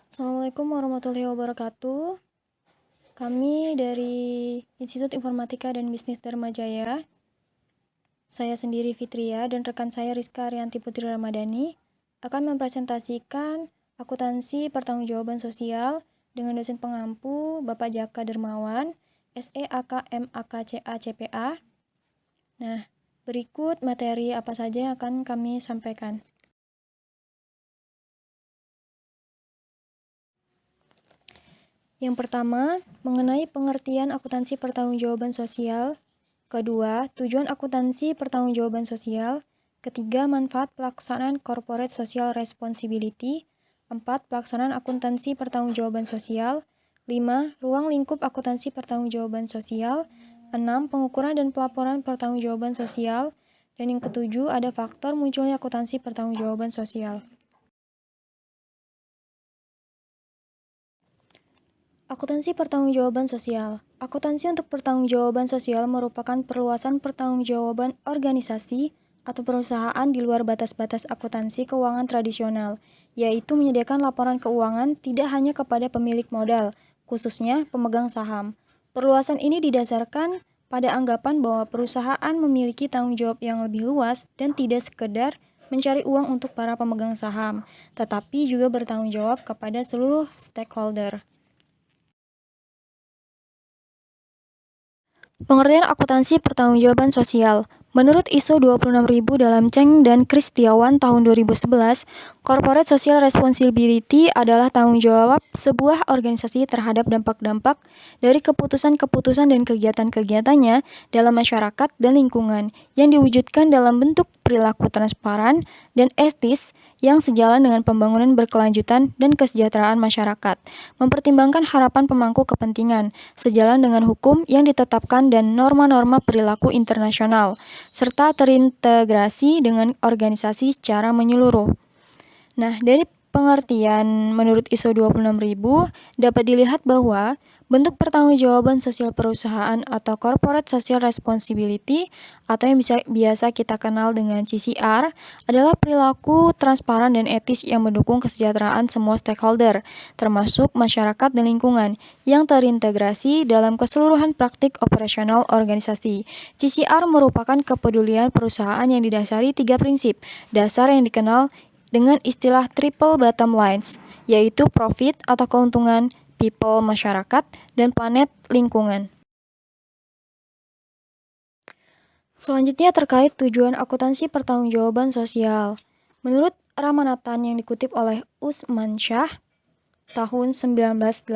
Assalamualaikum warahmatullahi wabarakatuh. Kami dari Institut Informatika dan Bisnis Dharma Jaya. Saya sendiri Fitria dan rekan saya Rizka Arianti Putri Ramadhani akan mempresentasikan akuntansi pertanggungjawaban sosial dengan dosen pengampu Bapak Jaka Dermawan, SEAK MAK CA CPA. Nah, berikut materi apa saja yang akan kami sampaikan. Yang pertama, mengenai pengertian akuntansi pertanggungjawaban sosial. Kedua, tujuan akuntansi pertanggungjawaban sosial. Ketiga, manfaat pelaksanaan corporate social responsibility. 4. Pelaksanaan akuntansi pertanggungjawaban sosial. 5. Ruang lingkup akuntansi pertanggungjawaban sosial. 6. Pengukuran dan pelaporan pertanggungjawaban sosial. Dan yang ketujuh, ada faktor munculnya akuntansi pertanggungjawaban sosial. Akuntansi pertanggungjawaban sosial. Akuntansi untuk pertanggungjawaban sosial merupakan perluasan pertanggungjawaban organisasi atau perusahaan di luar batas-batas akuntansi keuangan tradisional, yaitu menyediakan laporan keuangan tidak hanya kepada pemilik modal, khususnya pemegang saham. Perluasan ini didasarkan pada anggapan bahwa perusahaan memiliki tanggung jawab yang lebih luas dan tidak sekedar mencari uang untuk para pemegang saham, tetapi juga bertanggung jawab kepada seluruh stakeholder. Pengertian akuntansi pertanggungjawaban sosial. Menurut ISO 26000 dalam Cheng dan Kristiawan tahun 2011, Corporate Social Responsibility adalah tanggung jawab sebuah organisasi terhadap dampak-dampak dari keputusan-keputusan dan kegiatan-kegiatannya dalam masyarakat dan lingkungan yang diwujudkan dalam bentuk perilaku transparan dan etis yang sejalan dengan pembangunan berkelanjutan dan kesejahteraan masyarakat, mempertimbangkan harapan pemangku kepentingan, sejalan dengan hukum yang ditetapkan dan norma-norma perilaku internasional, serta terintegrasi dengan organisasi secara menyeluruh. Nah, dari pengertian menurut ISO 26000 dapat dilihat bahwa bentuk pertanggungjawaban sosial perusahaan atau Corporate Social Responsibility atau yang biasa kita kenal dengan CSR adalah perilaku transparan dan etis yang mendukung kesejahteraan semua stakeholder, termasuk masyarakat dan lingkungan, yang terintegrasi dalam keseluruhan praktik operasional organisasi. CSR merupakan kepedulian perusahaan yang didasari 3 prinsip dasar yang dikenal dengan istilah triple bottom lines, yaitu profit atau keuntungan, people masyarakat, dan planet lingkungan. Selanjutnya terkait tujuan akuntansi pertanggungjawaban sosial. Menurut Ramanathan yang dikutip oleh Usman Shah tahun 1988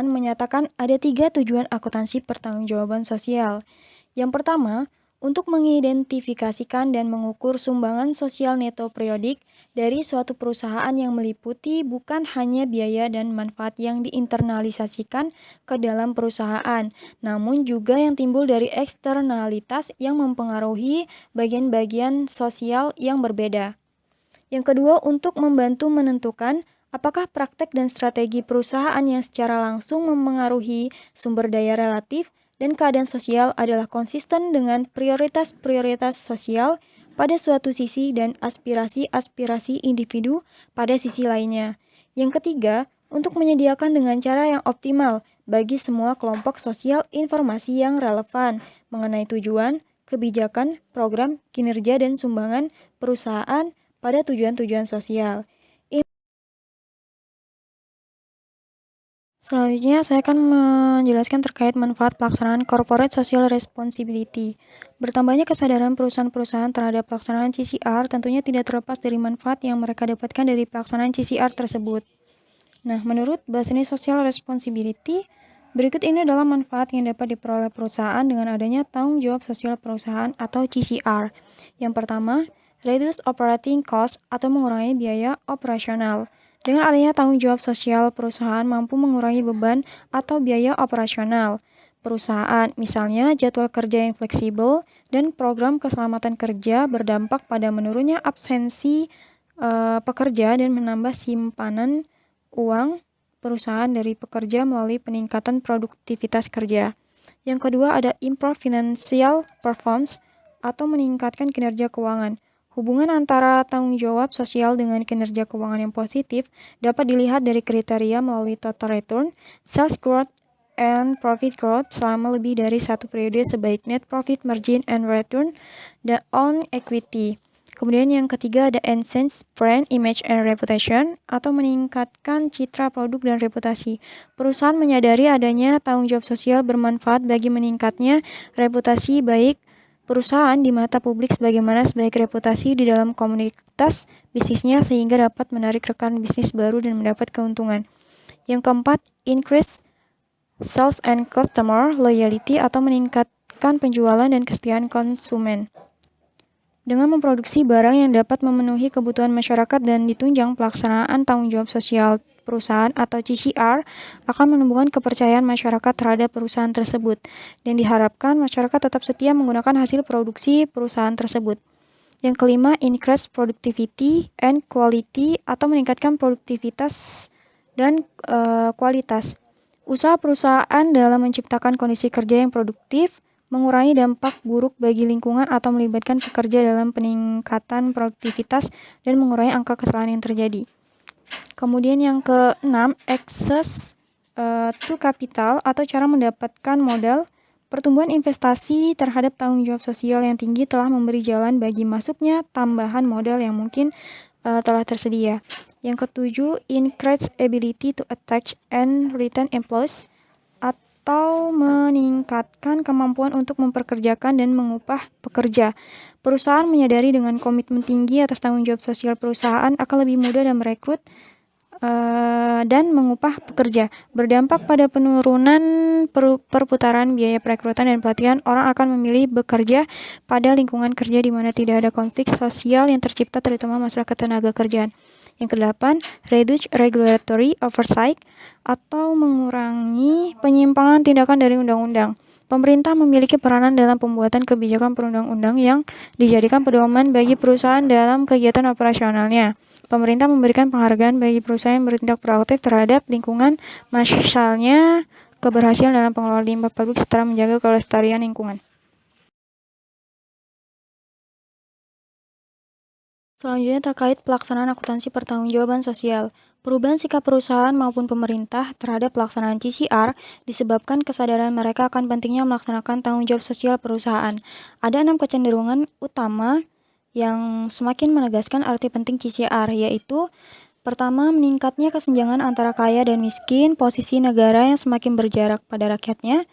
menyatakan ada 3 tujuan akuntansi pertanggungjawaban sosial. Yang pertama, untuk mengidentifikasikan dan mengukur sumbangan sosial neto periodik dari suatu perusahaan yang meliputi bukan hanya biaya dan manfaat yang diinternalisasikan ke dalam perusahaan, namun juga yang timbul dari eksternalitas yang mempengaruhi bagian-bagian sosial yang berbeda. Yang kedua, untuk membantu menentukan apakah praktek dan strategi perusahaan yang secara langsung memengaruhi sumber daya relatif dan keadaan sosial adalah konsisten dengan prioritas-prioritas sosial pada suatu sisi dan aspirasi-aspirasi individu pada sisi lainnya. Yang ketiga, untuk menyediakan dengan cara yang optimal bagi semua kelompok sosial informasi yang relevan mengenai tujuan, kebijakan, program, kinerja, dan sumbangan perusahaan pada tujuan-tujuan sosial. Selanjutnya, saya akan menjelaskan terkait manfaat pelaksanaan Corporate Social Responsibility. Bertambahnya kesadaran perusahaan-perusahaan terhadap pelaksanaan CSR tentunya tidak terlepas dari manfaat yang mereka dapatkan dari pelaksanaan CSR tersebut. Nah, menurut Business Social Responsibility, berikut ini adalah manfaat yang dapat diperoleh perusahaan dengan adanya tanggung jawab sosial perusahaan atau CSR. Yang pertama, reduce operating cost atau mengurangi biaya operasional. Dengan adanya tanggung jawab sosial, perusahaan mampu mengurangi beban atau biaya operasional perusahaan, misalnya jadwal kerja yang fleksibel dan program keselamatan kerja berdampak pada menurunnya absensi pekerja dan menambah simpanan uang perusahaan dari pekerja melalui peningkatan produktivitas kerja. Yang kedua ada improve financial performance atau meningkatkan kinerja keuangan. Hubungan antara tanggung jawab sosial dengan kinerja keuangan yang positif dapat dilihat dari kriteria melalui total return, sales growth, and profit growth selama lebih dari satu periode sebaik net profit margin and return on equity. Kemudian yang ketiga ada enhance brand image and reputation atau meningkatkan citra produk dan reputasi. Perusahaan menyadari adanya tanggung jawab sosial bermanfaat bagi meningkatnya reputasi baik perusahaan di mata publik sebagaimana sebaik reputasi di dalam komunitas bisnisnya sehingga dapat menarik rekan bisnis baru dan mendapat keuntungan. Yang keempat, increase sales and customer loyalty atau meningkatkan penjualan dan kesetiaan konsumen. Dengan memproduksi barang yang dapat memenuhi kebutuhan masyarakat dan ditunjang pelaksanaan tanggung jawab sosial perusahaan atau CSR akan menumbuhkan kepercayaan masyarakat terhadap perusahaan tersebut dan diharapkan masyarakat tetap setia menggunakan hasil produksi perusahaan tersebut. Yang kelima, increase productivity and quality atau meningkatkan produktivitas dan kualitas. Usaha perusahaan dalam menciptakan kondisi kerja yang produktif, mengurangi dampak buruk bagi lingkungan atau melibatkan pekerja dalam peningkatan produktivitas dan mengurangi angka kesalahan yang terjadi. Kemudian yang keenam, access to capital atau cara mendapatkan modal. Pertumbuhan investasi terhadap tanggung jawab sosial yang tinggi telah memberi jalan bagi masuknya tambahan modal yang mungkin telah tersedia. Yang ketujuh, increase ability to attract and retain employees atau meningkatkan kemampuan untuk memperkerjakan dan mengupah pekerja. Perusahaan menyadari dengan komitmen tinggi atas tanggung jawab sosial perusahaan akan lebih mudah dan merekrut dan mengupah pekerja. Berdampak pada penurunan perputaran biaya perekrutan dan pelatihan, orang akan memilih bekerja pada lingkungan kerja di mana tidak ada konflik sosial yang tercipta terutama masalah ketenaga kerjaan. Yang kedelapan, reduce regulatory oversight atau mengurangi penyimpangan tindakan dari undang-undang. Pemerintah memiliki peranan dalam pembuatan kebijakan perundang-undang yang dijadikan pedoman bagi perusahaan dalam kegiatan operasionalnya. Pemerintah memberikan penghargaan bagi perusahaan yang bertindak proaktif terhadap lingkungan, misalnya keberhasilan dalam pengelolaan limbah publik serta menjaga kelestarian lingkungan. Selanjutnya terkait pelaksanaan akuntansi pertanggungjawaban sosial. Perubahan sikap perusahaan maupun pemerintah terhadap pelaksanaan CSR disebabkan kesadaran mereka akan pentingnya melaksanakan tanggung jawab sosial perusahaan. Ada 6 kecenderungan utama yang semakin menegaskan arti penting CSR, yaitu pertama, meningkatnya kesenjangan antara kaya dan miskin, posisi negara yang semakin berjarak pada rakyatnya,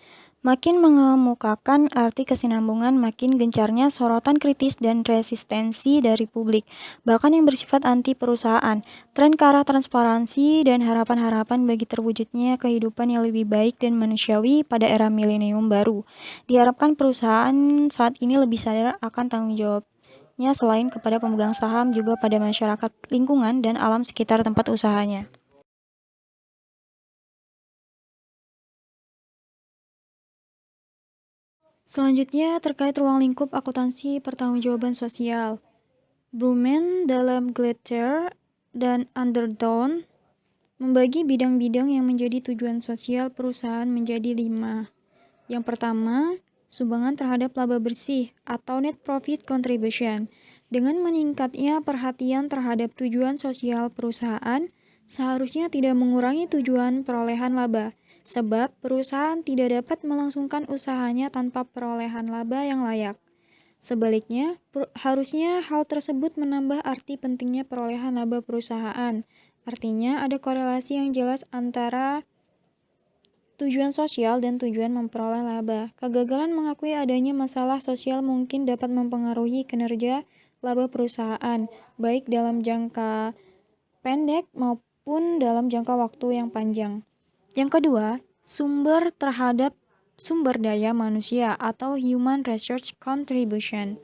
makin mengemukakan arti kesinambungan, makin gencarnya sorotan kritis dan resistensi dari publik, bahkan yang bersifat anti perusahaan, tren ke arah transparansi dan harapan-harapan bagi terwujudnya kehidupan yang lebih baik dan manusiawi pada era milenium baru. Diharapkan perusahaan saat ini lebih sadar akan tanggung jawabnya selain kepada pemegang saham juga pada masyarakat, lingkungan, dan alam sekitar tempat usahanya. Selanjutnya terkait ruang lingkup akuntansi pertanggungjawaban sosial. Bruman dalam Glatter dan Underdown membagi bidang-bidang yang menjadi tujuan sosial perusahaan menjadi 5. Yang pertama, sumbangan terhadap laba bersih atau net profit contribution. Dengan meningkatnya perhatian terhadap tujuan sosial perusahaan, seharusnya tidak mengurangi tujuan perolehan laba, sebab perusahaan tidak dapat melangsungkan usahanya tanpa perolehan laba yang layak. Sebaliknya, harusnya hal tersebut menambah arti pentingnya perolehan laba perusahaan. Artinya, ada korelasi yang jelas antara tujuan sosial dan tujuan memperoleh laba. Kegagalan mengakui adanya masalah sosial mungkin dapat mempengaruhi kinerja laba perusahaan, baik dalam jangka pendek maupun dalam jangka waktu yang panjang. Yang kedua, sumber terhadap sumber daya manusia atau human resource contribution.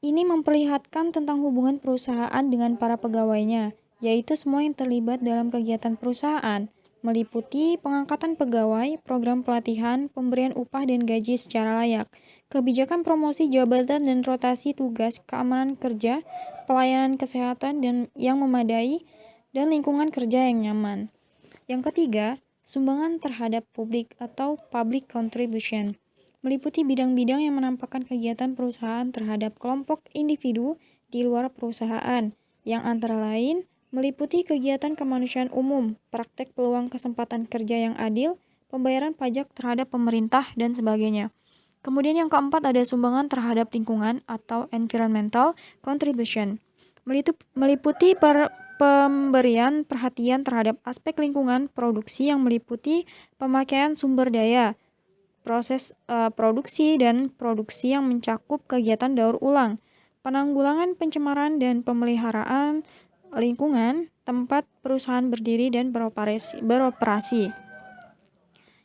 Ini memperlihatkan tentang hubungan perusahaan dengan para pegawainya, yaitu semua yang terlibat dalam kegiatan perusahaan, meliputi pengangkatan pegawai, program pelatihan, pemberian upah dan gaji secara layak, kebijakan promosi jabatan dan rotasi tugas, keamanan kerja, pelayanan kesehatan dan yang memadai, dan lingkungan kerja yang nyaman. Yang ketiga, sumbangan terhadap publik atau public contribution. meliputi bidang-bidang yang menampakkan kegiatan perusahaan terhadap kelompok individu di luar perusahaan, yang antara lain meliputi kegiatan kemanusiaan umum, praktek peluang kesempatan kerja yang adil, pembayaran pajak terhadap pemerintah, dan sebagainya. Kemudian yang keempat ada sumbangan terhadap lingkungan atau environmental contribution. Meliputi pemberian perhatian terhadap aspek lingkungan produksi yang meliputi pemakaian sumber daya, proses produksi dan produksi yang mencakup kegiatan daur ulang, penanggulangan pencemaran dan pemeliharaan lingkungan tempat perusahaan berdiri dan beroperasi.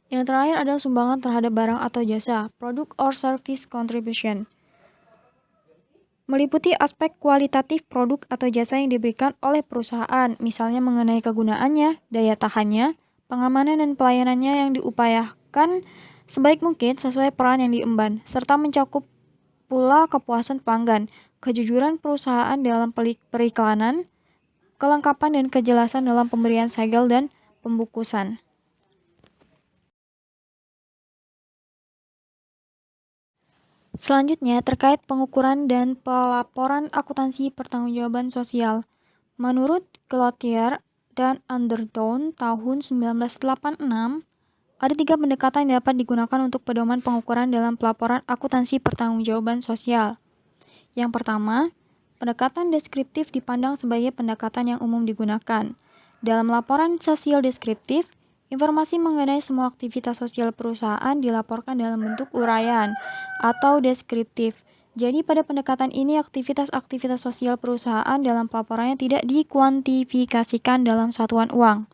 Yang terakhir adalah sumbangan terhadap barang atau jasa, product or service contribution. Meliputi aspek kualitatif produk atau jasa yang diberikan oleh perusahaan, misalnya mengenai kegunaannya, daya tahannya, pengamanan dan pelayanannya yang diupayakan sebaik mungkin sesuai peran yang diemban, serta mencakup pula kepuasan pelanggan, kejujuran perusahaan dalam periklanan, kelengkapan dan kejelasan dalam pemberian segel dan pembukusan. Selanjutnya, terkait pengukuran dan pelaporan akuntansi pertanggungjawaban sosial. Menurut Cloutier dan Underdown tahun 1986, ada 3 pendekatan yang dapat digunakan untuk pedoman pengukuran dalam pelaporan akuntansi pertanggungjawaban sosial. Yang pertama, pendekatan deskriptif dipandang sebagai pendekatan yang umum digunakan. Dalam laporan sosial deskriptif, informasi mengenai semua aktivitas sosial perusahaan dilaporkan dalam bentuk uraian atau deskriptif. Jadi pada pendekatan ini aktivitas-aktivitas sosial perusahaan dalam pelaporannya tidak dikuantifikasikan dalam satuan uang.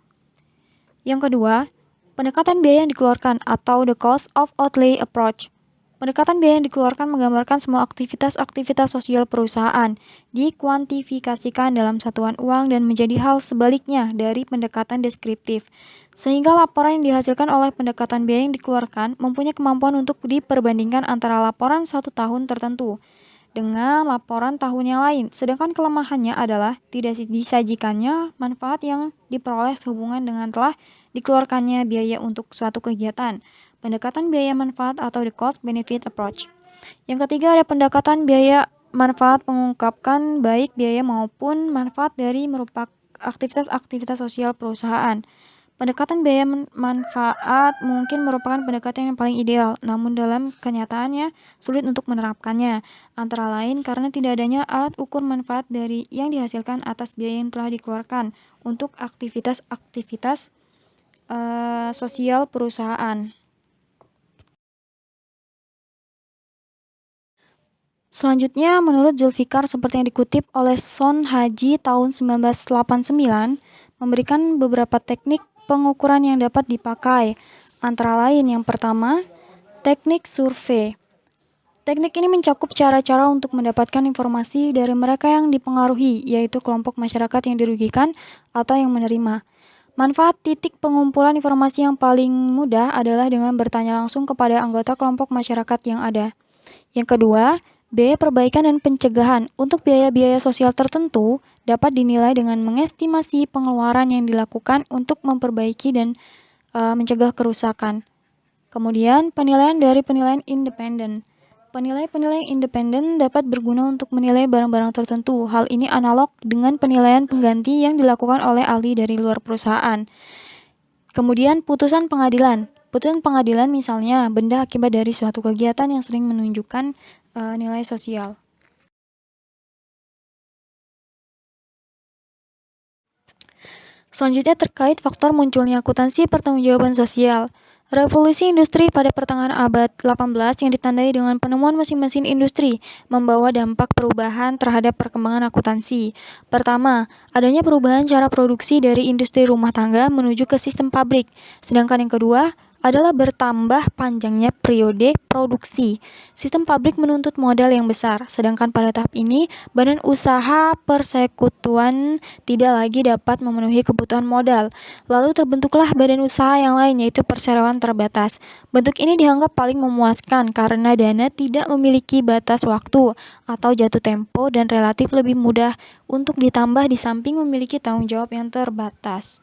Yang kedua, pendekatan biaya yang dikeluarkan atau the cost of outlay approach. Pendekatan biaya yang dikeluarkan menggambarkan semua aktivitas-aktivitas sosial perusahaan dikuantifikasikan dalam satuan uang dan menjadi hal sebaliknya dari pendekatan deskriptif. Sehingga laporan yang dihasilkan oleh pendekatan biaya yang dikeluarkan mempunyai kemampuan untuk diperbandingkan antara laporan 1 tahun tertentu dengan laporan tahun yang lain. Sedangkan kelemahannya adalah tidak disajikannya manfaat yang diperoleh sehubungan dengan telah dikeluarkannya biaya untuk suatu kegiatan. Pendekatan biaya manfaat atau the cost benefit approach. Yang ketiga ada pendekatan biaya manfaat mengungkapkan baik biaya maupun manfaat dari merupakan aktivitas-aktivitas sosial perusahaan. Pendekatan biaya manfaat mungkin merupakan pendekatan yang paling ideal, namun dalam kenyataannya sulit untuk menerapkannya. Antara lain karena tidak adanya alat ukur manfaat dari yang dihasilkan atas biaya yang telah dikeluarkan untuk aktivitas-aktivitas sosial perusahaan. Selanjutnya, menurut Zulfikar seperti yang dikutip oleh Son Haji tahun 1989, memberikan beberapa teknik pengukuran yang dapat dipakai. Antara lain yang pertama, teknik survei. Teknik ini mencakup cara-cara untuk mendapatkan informasi dari mereka yang dipengaruhi, yaitu kelompok masyarakat yang dirugikan atau yang menerima. Manfaat titik pengumpulan informasi yang paling mudah adalah dengan bertanya langsung kepada anggota kelompok masyarakat yang ada. Yang kedua, biaya perbaikan dan pencegahan. Untuk biaya-biaya sosial tertentu dapat dinilai dengan mengestimasi pengeluaran yang dilakukan untuk memperbaiki dan mencegah kerusakan. Kemudian, penilaian dari penilaian independen. Penilai-penilai independen dapat berguna untuk menilai barang-barang tertentu. Hal ini analog dengan penilaian pengganti yang dilakukan oleh ahli dari luar perusahaan. Kemudian, putusan pengadilan. Putusan pengadilan misalnya benda akibat dari suatu kegiatan yang sering menunjukkan nilai sosial. Selanjutnya terkait faktor munculnya akuntansi pertanggungjawaban sosial. Revolusi industri pada pertengahan abad 18 yang ditandai dengan penemuan mesin-mesin industri membawa dampak perubahan terhadap perkembangan akuntansi. Pertama, adanya perubahan cara produksi dari industri rumah tangga menuju ke sistem pabrik. Sedangkan yang kedua adalah bertambah panjangnya periode produksi. Sistem pabrik menuntut modal yang besar, sedangkan pada tahap ini badan usaha persekutuan tidak lagi dapat memenuhi kebutuhan modal. Lalu terbentuklah badan usaha yang lain yaitu perseroan terbatas. Bentuk ini dianggap paling memuaskan karena dana tidak memiliki batas waktu atau jatuh tempo dan relatif lebih mudah untuk ditambah di samping memiliki tanggung jawab yang terbatas.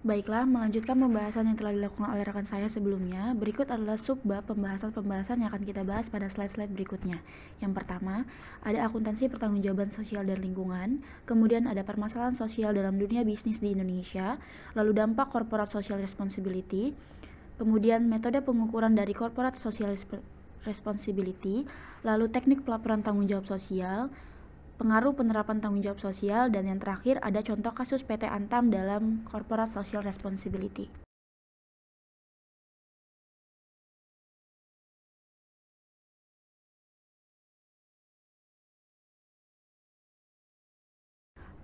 Baiklah, melanjutkan pembahasan yang telah dilakukan oleh rekan saya sebelumnya, berikut adalah subbab pembahasan-pembahasan yang akan kita bahas pada slide-slide berikutnya. Yang pertama, ada akuntansi pertanggungjawaban sosial dan lingkungan, kemudian ada permasalahan sosial dalam dunia bisnis di Indonesia, lalu dampak corporate social responsibility, kemudian metode pengukuran dari corporate social responsibility, lalu teknik pelaporan tanggung jawab sosial, pengaruh penerapan tanggung jawab sosial, dan yang terakhir ada contoh kasus PT Antam dalam Corporate Social Responsibility.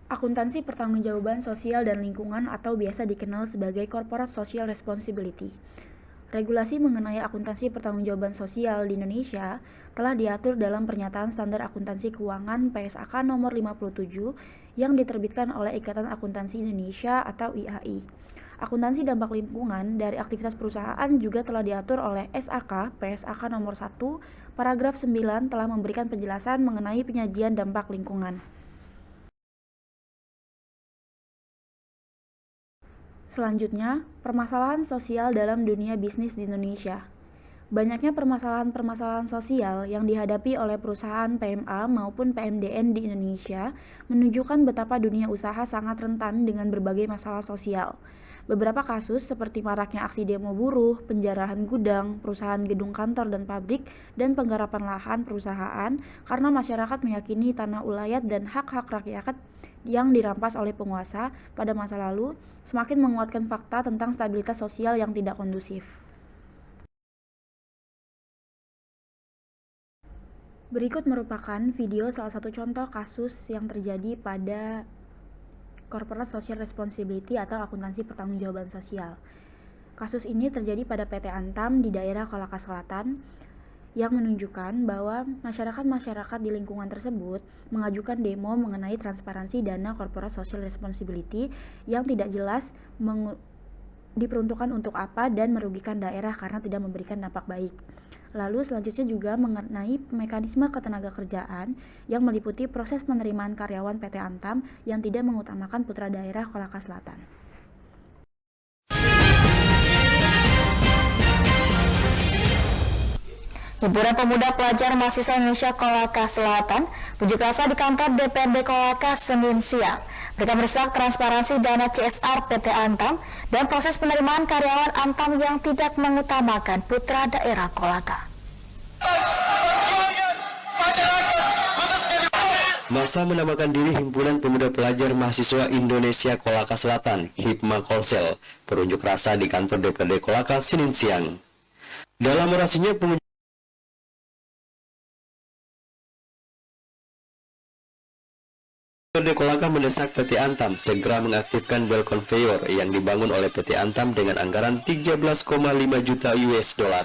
Akuntansi pertanggungjawaban sosial dan lingkungan atau biasa dikenal sebagai Corporate Social Responsibility. Regulasi mengenai akuntansi pertanggungjawaban sosial di Indonesia telah diatur dalam Pernyataan Standar Akuntansi Keuangan PSAK nomor 57 yang diterbitkan oleh Ikatan Akuntansi Indonesia atau IAI. Akuntansi dampak lingkungan dari aktivitas perusahaan juga telah diatur oleh SAK PSAK nomor 1 paragraf 9 telah memberikan penjelasan mengenai penyajian dampak lingkungan. Selanjutnya, permasalahan sosial dalam dunia bisnis di Indonesia. Banyaknya permasalahan-permasalahan sosial yang dihadapi oleh perusahaan PMA maupun PMDN di Indonesia menunjukkan betapa dunia usaha sangat rentan dengan berbagai masalah sosial. Beberapa kasus seperti maraknya aksi demo buruh, penjarahan gudang, perusahaan gedung kantor dan pabrik, dan penggarapan lahan perusahaan karena masyarakat meyakini tanah ulayat dan hak-hak rakyat yang dirampas oleh penguasa pada masa lalu semakin menguatkan fakta tentang stabilitas sosial yang tidak kondusif. Berikut merupakan video salah satu contoh kasus yang terjadi pada Corporate Social Responsibility atau akuntansi pertanggungjawaban sosial. Kasus ini terjadi pada PT Antam di daerah Kolaka Selatan yang menunjukkan bahwa masyarakat-masyarakat di lingkungan tersebut mengajukan demo mengenai transparansi dana Corporate Social Responsibility yang tidak jelas diperuntukkan untuk apa dan merugikan daerah karena tidak memberikan dampak baik. Lalu selanjutnya juga mengenai mekanisme ketenagakerjaan yang meliputi proses penerimaan karyawan PT Antam yang tidak mengutamakan putra daerah Kolaka Selatan. Himpunan Pemuda Pelajar Mahasiswa Indonesia Kolaka Selatan unjuk rasa di kantor DPRD Kolaka Senin siang. Mereka mendesak transparansi dana CSR PT Antam dan proses penerimaan karyawan Antam yang tidak mengutamakan putra daerah Kolaka. Masa menamakan diri Himpunan Pemuda Pelajar Mahasiswa Indonesia Kolaka Selatan (HIPMA Kolsel) berunjuk rasa di kantor DPRD Kolaka Senin siang. Dalam orasinya, DPRD Kolaka mendesak PT Antam segera mengaktifkan bel conveyor yang dibangun oleh PT Antam dengan anggaran 13,5 juta US dollar.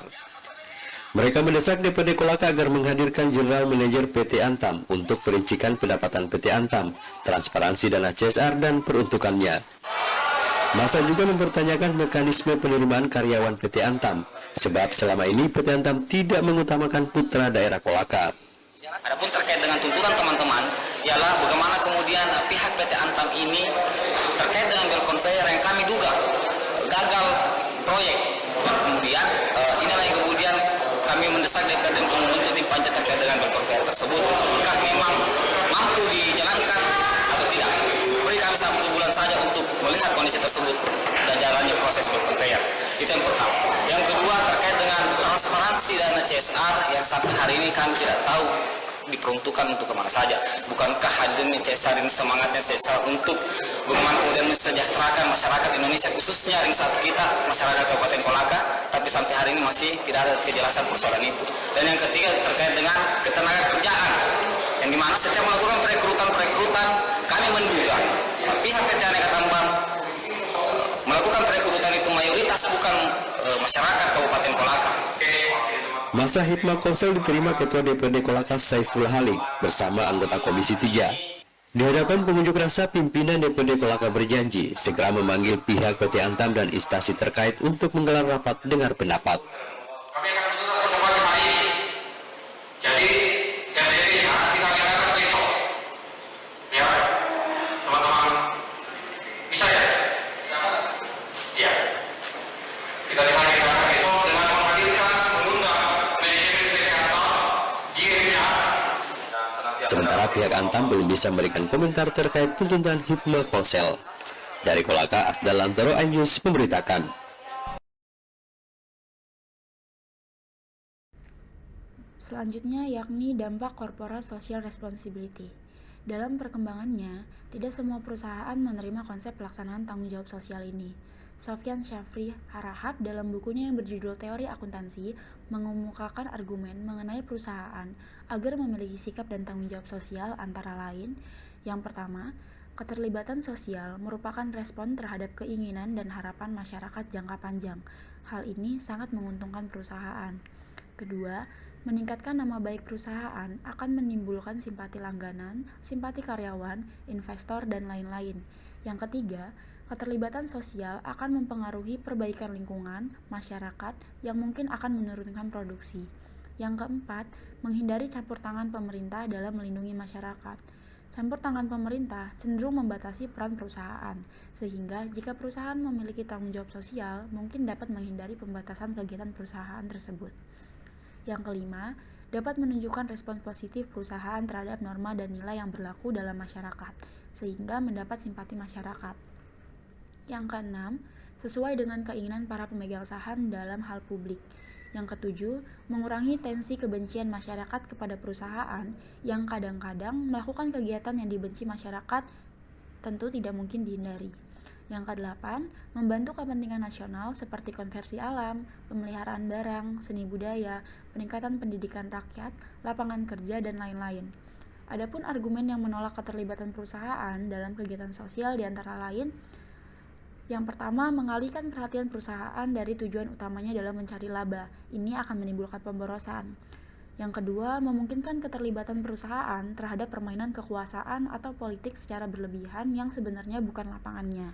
Mereka mendesak DPRD Kolaka agar menghadirkan General Manager PT Antam untuk perincikan pendapatan PT Antam, transparansi dana CSR dan peruntukannya. Masa juga mempertanyakan mekanisme penerimaan karyawan PT Antam, sebab selama ini PT Antam tidak mengutamakan putra daerah Kolaka. Adapun terkait dengan tuntutan teman-teman, ialah bagaimana kemudian pihak PT Antam ini terkait dengan bel conveyor yang kami duga gagal proyek. Dan kemudian inilah yang kemudian kami mendesak DPRD untuk membentuk tim panjat terkait dengan bel conveyor tersebut. Apakah memang mampu dijalankan atau tidak? Beri kami 1 bulan saja untuk melihat kondisi tersebut dan jalannya proses bel conveyor. Itu yang pertama. Yang kedua terkait dengan transparansi dana CSR yang sampai hari ini kami tidak tahu diperuntukkan untuk kemana saja. Bukankah hadirnya CSR ini semangatnya CSR untuk bagaimana kemudian mensejahterakan masyarakat Indonesia, khususnya ring 1 kita, masyarakat Kabupaten Kolaka, tapi sampai hari ini masih tidak ada kejelasan persoalan itu. Dan yang ketiga terkait dengan ketenagakerjaan, yang dimana setiap melakukan perekrutan, kami menduga pihak PT Aneka Tambang melakukan perekrutan itu mayoritas bukan masyarakat Kabupaten Kolaka. Masa HIPMA Kolsel diterima Ketua DPRD Kolaka Saiful Halik bersama anggota Komisi 3. Di hadapan pengunjuk rasa, pimpinan DPRD Kolaka berjanji segera memanggil pihak PT Antam dan instansi terkait untuk menggelar rapat dengar pendapat. Kami akan menunda pertemuan hari ini. Jadi, yang ini kita akan besok. Ya, teman-teman. Bisa ya? pihak Antam belum bisa memberikan komentar terkait tuntutan Hipma Kolsel. Dari Kolaka, Asdal Lantoro iNews memberitakan. Selanjutnya yakni dampak corporate social responsibility. Dalam perkembangannya, tidak semua perusahaan menerima konsep pelaksanaan tanggung jawab sosial ini. Sofyan Syafri Harahap dalam bukunya yang berjudul Teori Akuntansi mengemukakan argumen mengenai perusahaan agar memiliki sikap dan tanggung jawab sosial antara lain. Yang pertama, keterlibatan sosial merupakan respon terhadap keinginan dan harapan masyarakat jangka panjang. Hal ini sangat menguntungkan perusahaan. Kedua, meningkatkan nama baik perusahaan akan menimbulkan simpati langganan, simpati karyawan, investor, dan lain-lain. Yang ketiga, keterlibatan sosial akan mempengaruhi perbaikan lingkungan, masyarakat, yang mungkin akan menurunkan produksi. Yang keempat, menghindari campur tangan pemerintah dalam melindungi masyarakat. Campur tangan pemerintah cenderung membatasi peran perusahaan, sehingga jika perusahaan memiliki tanggung jawab sosial, mungkin dapat menghindari pembatasan kegiatan perusahaan tersebut. Yang kelima, dapat menunjukkan respons positif perusahaan terhadap norma dan nilai yang berlaku dalam masyarakat, sehingga mendapat simpati masyarakat. Yang keenam, sesuai dengan keinginan para pemegang saham dalam hal publik. Yang ketujuh, mengurangi tensi kebencian masyarakat kepada perusahaan yang kadang-kadang melakukan kegiatan yang dibenci masyarakat tentu tidak mungkin dihindari. Yang kedelapan, membantu kepentingan nasional seperti konversi alam, pemeliharaan barang, seni budaya, peningkatan pendidikan rakyat, lapangan kerja, dan lain-lain. Adapun argumen yang menolak keterlibatan perusahaan dalam kegiatan sosial diantara lain, yang pertama, mengalihkan perhatian perusahaan dari tujuan utamanya dalam mencari laba. Ini akan menimbulkan pemborosan. Yang kedua, memungkinkan keterlibatan perusahaan terhadap permainan kekuasaan atau politik secara berlebihan yang sebenarnya bukan lapangannya.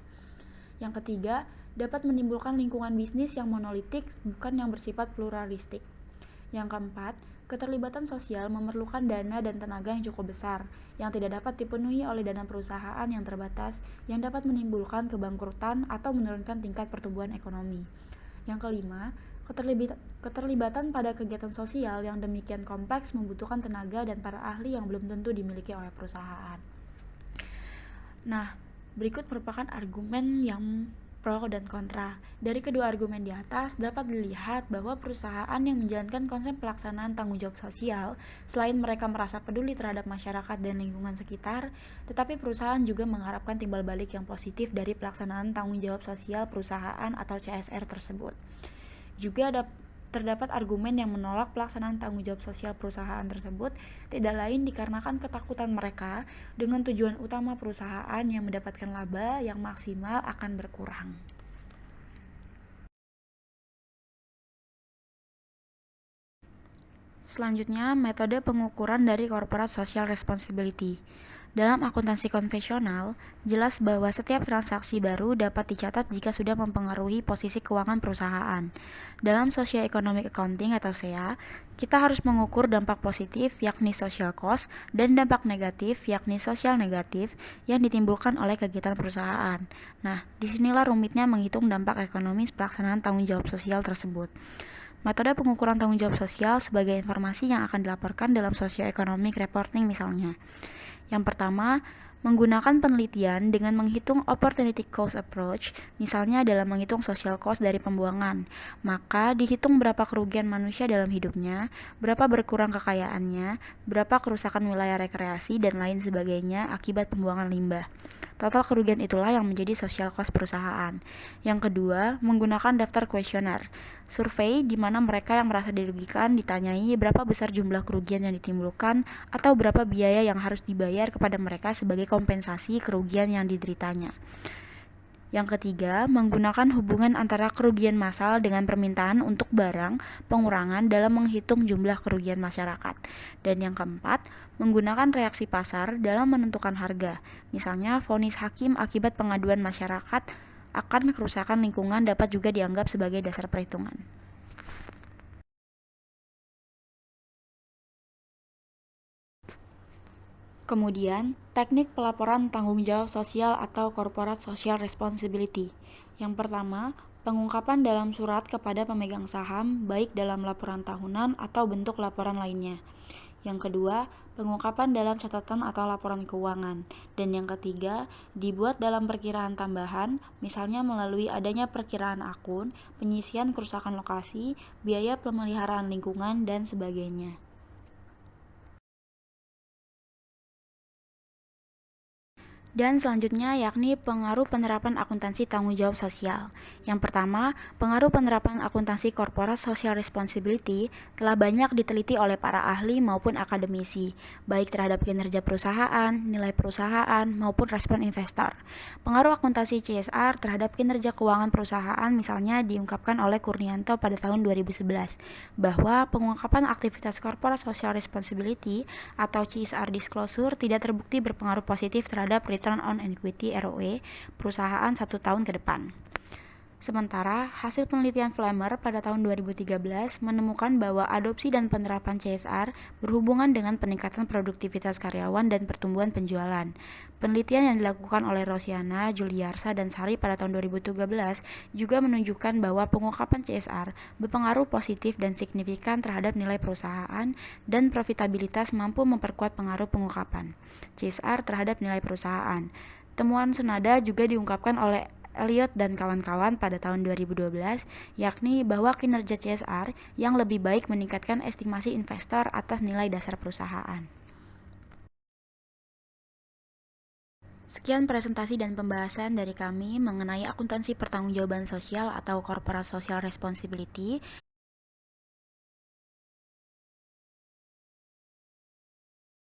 Yang ketiga, dapat menimbulkan lingkungan bisnis yang monolitik bukan yang bersifat pluralistik. Yang keempat, keterlibatan sosial memerlukan dana dan tenaga yang cukup besar, yang tidak dapat dipenuhi oleh dana perusahaan yang terbatas, yang dapat menimbulkan kebangkrutan atau menurunkan tingkat pertumbuhan ekonomi. Yang kelima, keterlibatan pada kegiatan sosial yang demikian kompleks membutuhkan tenaga dan para ahli yang belum tentu dimiliki oleh perusahaan. Nah, berikut merupakan argumen yang pro dan kontra. Dari kedua argumen di atas dapat dilihat bahwa perusahaan yang menjalankan konsep pelaksanaan tanggung jawab sosial, selain mereka merasa peduli terhadap masyarakat dan lingkungan sekitar, tetapi perusahaan juga mengharapkan timbal balik yang positif dari pelaksanaan tanggung jawab sosial perusahaan atau CSR tersebut. Juga terdapat argumen yang menolak pelaksanaan tanggung jawab sosial perusahaan tersebut, tidak lain dikarenakan ketakutan mereka dengan tujuan utama perusahaan yang mendapatkan laba yang maksimal akan berkurang. Selanjutnya, metode pengukuran dari corporate social responsibility. Dalam akuntansi konvensional, jelas bahwa setiap transaksi baru dapat dicatat jika sudah mempengaruhi posisi keuangan perusahaan. Dalam Socio-Economic Accounting atau SEA, kita harus mengukur dampak positif yakni social cost dan dampak negatif yakni social negatif yang ditimbulkan oleh kegiatan perusahaan. Nah, disinilah rumitnya menghitung dampak ekonomis pelaksanaan tanggung jawab sosial tersebut. Metode pengukuran tanggung jawab sosial sebagai informasi yang akan dilaporkan dalam socio-economic reporting misalnya. Yang pertama, menggunakan penelitian dengan menghitung opportunity cost approach, misalnya dalam menghitung social cost dari pembuangan. Maka dihitung berapa kerugian manusia dalam hidupnya, berapa berkurang kekayaannya, berapa kerusakan wilayah rekreasi, dan lain sebagainya akibat pembuangan limbah. Total kerugian itulah yang menjadi social cost perusahaan. Yang kedua, menggunakan daftar kuesioner. Survei di mana mereka yang merasa dirugikan ditanyai berapa besar jumlah kerugian yang ditimbulkan atau berapa biaya yang harus dibayar kepada mereka sebagai kompensasi kerugian yang dideritanya. Yang ketiga, menggunakan hubungan antara kerugian massal dengan permintaan untuk barang, pengurangan dalam menghitung jumlah kerugian masyarakat. Dan yang keempat, menggunakan reaksi pasar dalam menentukan harga. Misalnya, vonis hakim akibat pengaduan masyarakat akan kerusakan lingkungan dapat juga dianggap sebagai dasar perhitungan. Kemudian, teknik pelaporan tanggung jawab sosial atau corporate social responsibility. Yang pertama, pengungkapan dalam surat kepada pemegang saham, baik dalam laporan tahunan atau bentuk laporan lainnya. Yang kedua, pengungkapan dalam catatan atau laporan keuangan. Dan yang ketiga, dibuat dalam perkiraan tambahan, misalnya melalui adanya perkiraan akun, penyisian kerusakan lokasi, biaya pemeliharaan lingkungan, dan sebagainya. Dan selanjutnya yakni pengaruh penerapan akuntansi tanggung jawab sosial. Yang pertama, pengaruh penerapan akuntansi corporate social responsibility telah banyak diteliti oleh para ahli maupun akademisi, baik terhadap kinerja perusahaan, nilai perusahaan, maupun respon investor. Pengaruh akuntansi CSR terhadap kinerja keuangan perusahaan misalnya diungkapkan oleh Kurnianto pada tahun 2011, bahwa pengungkapan aktivitas corporate social responsibility atau CSR disclosure tidak terbukti berpengaruh positif terhadap return on equity (ROE) perusahaan 1 tahun ke depan. Sementara, hasil penelitian Flamer pada tahun 2013 menemukan bahwa adopsi dan penerapan CSR berhubungan dengan peningkatan produktivitas karyawan dan pertumbuhan penjualan. Penelitian yang dilakukan oleh Rosiana, Juliarsa, dan Sari pada tahun 2013 juga menunjukkan bahwa pengungkapan CSR berpengaruh positif dan signifikan terhadap nilai perusahaan dan profitabilitas mampu memperkuat pengaruh pengungkapan CSR terhadap nilai perusahaan. Temuan senada juga diungkapkan oleh Elliot dan kawan-kawan pada tahun 2012, yakni bahwa kinerja CSR yang lebih baik meningkatkan estimasi investor atas nilai dasar perusahaan. Sekian presentasi dan pembahasan dari kami mengenai akuntansi pertanggungjawaban sosial atau corporate social responsibility.